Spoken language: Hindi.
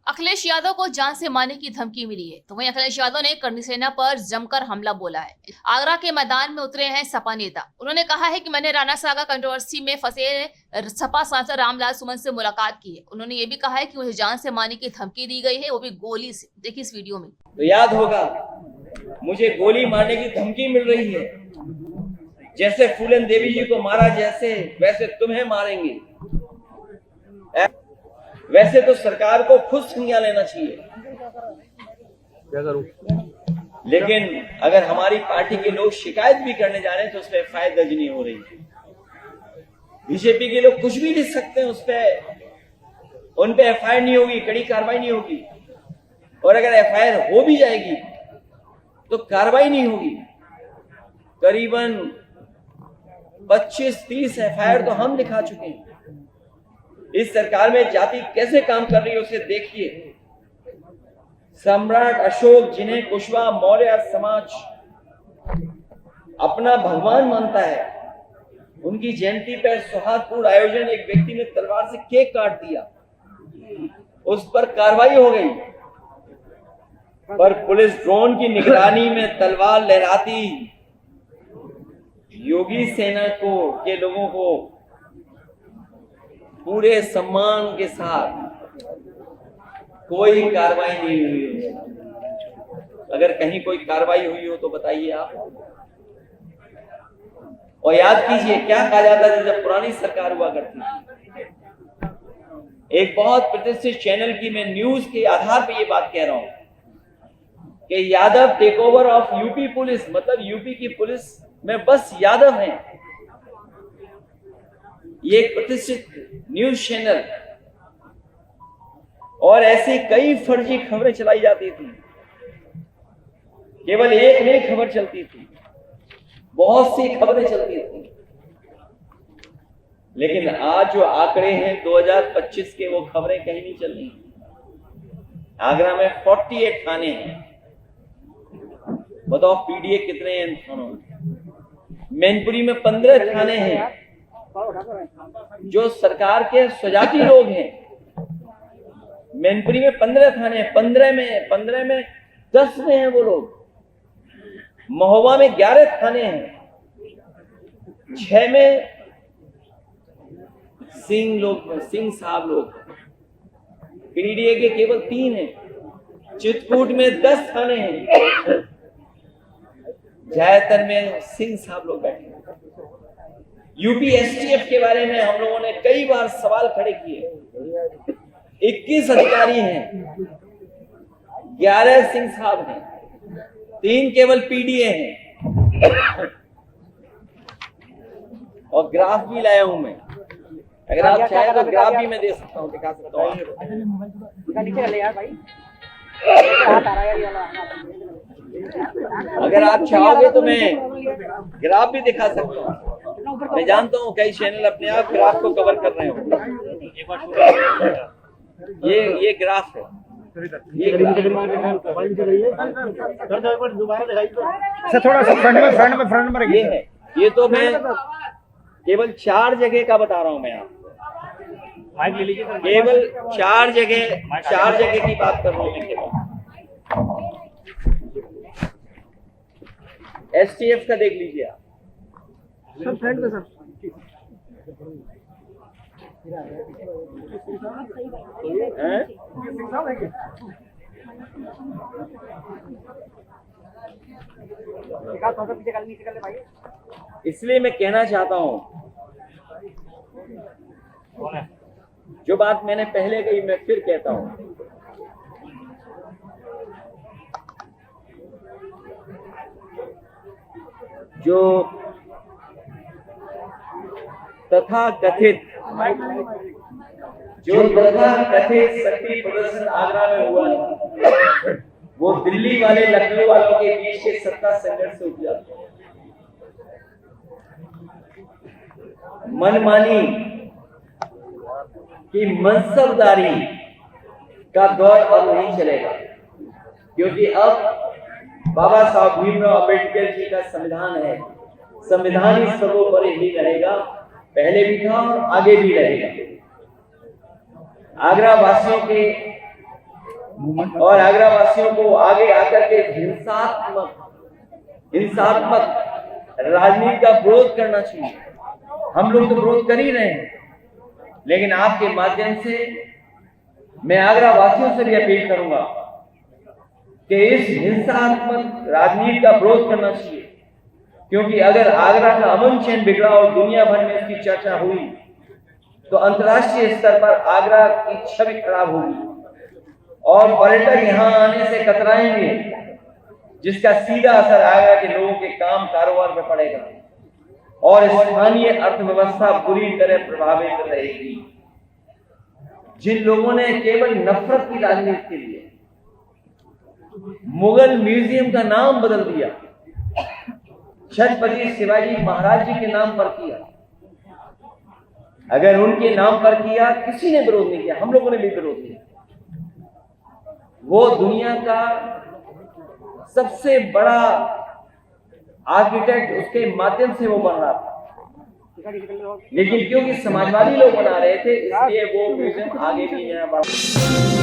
अखिलेश यादव को जान से मारने की धमकी मिली है, तो वहीं अखिलेश यादव ने करनी सेना पर जमकर हमला बोला है। आगरा के मैदान में उतरे हैं सपा नेता। उन्होंने कहा है कि मैंने राणा सागा कंट्रोवर्सी में फंसे सपा सांसद रामलाल सुमन से मुलाकात की है। उन्होंने ये भी कहा है कि मुझे जान से मारने की धमकी दी गई है, वो भी गोली से। देखिए इस वीडियो में। तो याद होगा, मुझे गोली मारने की धमकी मिल रही है। जैसे फूलन देवी जी को मारा जैसे, वैसे तुम्हें मारेंगे। वैसे तो सरकार को खुद संज्ञान लेना चाहिए, क्या करूं? लेकिन अगर हमारी पार्टी के लोग शिकायत भी करने जा रहे हैं तो उस पर एफआईआर दर्ज नहीं हो रही। बीजेपी के लोग कुछ भी लिख सकते हैं, उन पे एफआईआर नहीं होगी, कड़ी कार्रवाई नहीं होगी। और अगर एफआईआर हो भी जाएगी तो कार्रवाई नहीं होगी। करीबन 25-30 एफआईआर तो हम लिखा चुके हैं। इस सरकार में जाति कैसे काम कर रही है उसे देखिए। सम्राट अशोक, जिन्हें कुशवाहा मौर्य समाज अपना भगवान मानता है, उनकी जयंती पर सौहार्दपूर्ण आयोजन, एक व्यक्ति ने तलवार से केक काट दिया, उस पर कार्रवाई हो गई। पर पुलिस ड्रोन की निगरानी में तलवार लहराती योगी सेना के लोगों को पूरे सम्मान के साथ कोई कार्रवाई नहीं हुई। अगर कहीं कोई कार्रवाई हुई हो तो बताइए आप। और याद कीजिए, क्या कहा जाता था जब पुरानी सरकार हुआ करती थी। एक बहुत प्रतिष्ठित चैनल की मैं न्यूज के आधार पे ये बात कह रहा हूं कि Yadav take over of UP police, मतलब यूपी की पुलिस में बस यादव हैं। ये एक प्रतिष्ठित न्यूज चैनल। और ऐसी कई फर्जी खबरें चलाई जाती थी। केवल एक नहीं खबर चलती थी, बहुत सी खबरें चलती थी। लेकिन आज जो आंकड़े हैं 2025 के, वो खबरें कहीं नहीं चल रही। आगरा में 48 थाने हैं। बताओ पीडीए कितने हैं इन थानों में। मैनपुरी में 15 थाने हैं जो सरकार के स्वजाती लोग हैं। मैनपुरी में 15 थाने हैं, 15 में 10 में हैं वो लोग। महोबा में 11 थाने हैं, 6 में सिंह साहब लोग। पीडीए के केवल 3 हैं। चित्रकूट में 10 थाने हैं, ज्यादातर में सिंह साहब लोग बैठे हैं। यूपी एसटीएफ के बारे में हम लोगों ने कई बार सवाल खड़े किए। 21 अधिकारी हैं, 11 सिंह साहब हैं, 3 केवल पीडीए हैं। और ग्राफ भी लाया हूं मैं, अगर आप चाहें तो ग्राफ भी मैं दे सकता हूं, दिखा सकता हूं। अगर आप चाहोगे तो मैं ग्राफ भी दिखा सकता हूं। मैं जानता हूं कई चैनल अपने आप ग्राफ को कवर कर रहे हो। ये ग्राफ है, ये थोड़ा फ्रंट में ये है। ये तो मैं केवल 4 जगह का बता रहा हूं मैं आपको। केवल 4 जगह की बात कर रहा हूं मैं केवल। एसटीएफ का देख लीजिए आप। सर फ्रंट में सर। इसलिए मैं कहना चाहता हूं, जो बात मैंने पहले कही मैं फिर कहता हूं। जो तथाकथित शक्ति प्रदर्शन आगरा में हुआ, वो दिल्ली वाले लखनऊ वालों के बीच के सत्ता संघर्ष से उपजा। मनमानी की मनसबदारी का दौर अब नहीं चलेगा, क्योंकि अब बाबा साहब भीमराव अम्बेडकर जी का संविधान है। संविधान ही सर्वोपरि ही रहेगा, पहले भी था और आगे भी रहेगा। आगरा वासियों के और आगरा वासियों को आगे आकर के हिंसात्मक राजनीति का विरोध करना चाहिए। हम लोग तो विरोध कर ही रहे हैं, लेकिन आपके माध्यम से मैं आगरा वासियों से भी अपील करूंगा कि इस हिंसात्मक राजनीति का विरोध करना चाहिए, क्योंकि अगर आगरा का अमन चैन बिगड़ा और दुनिया भर में इसकी चर्चा हुई तो अंतर्राष्ट्रीय स्तर पर आगरा की छवि खराब होगी और पर्यटक यहां आने से कतराएंगे, जिसका सीधा असर आगरा के लोगों के काम कारोबार पर पड़ेगा और स्थानीय अर्थव्यवस्था बुरी तरह प्रभावित रहेगी। जिन लोगों ने केवल नफरत की राजनीति के लिए मुगल म्यूजियम का नाम बदल दिया, छत्रपति शिवाजी महाराज जी के नाम पर किया, अगर उनके नाम पर किया, किसी ने विरोध नहीं किया, हम लोगों ने भी विरोध किया। वो दुनिया का सबसे बड़ा आर्किटेक्ट उसके माध्यम से वो बन रहा था, लेकिन क्योंकि समाजवादी लोग बना रहे थे, इसलिए वो म्यूजियम आगे भी बढ़ा।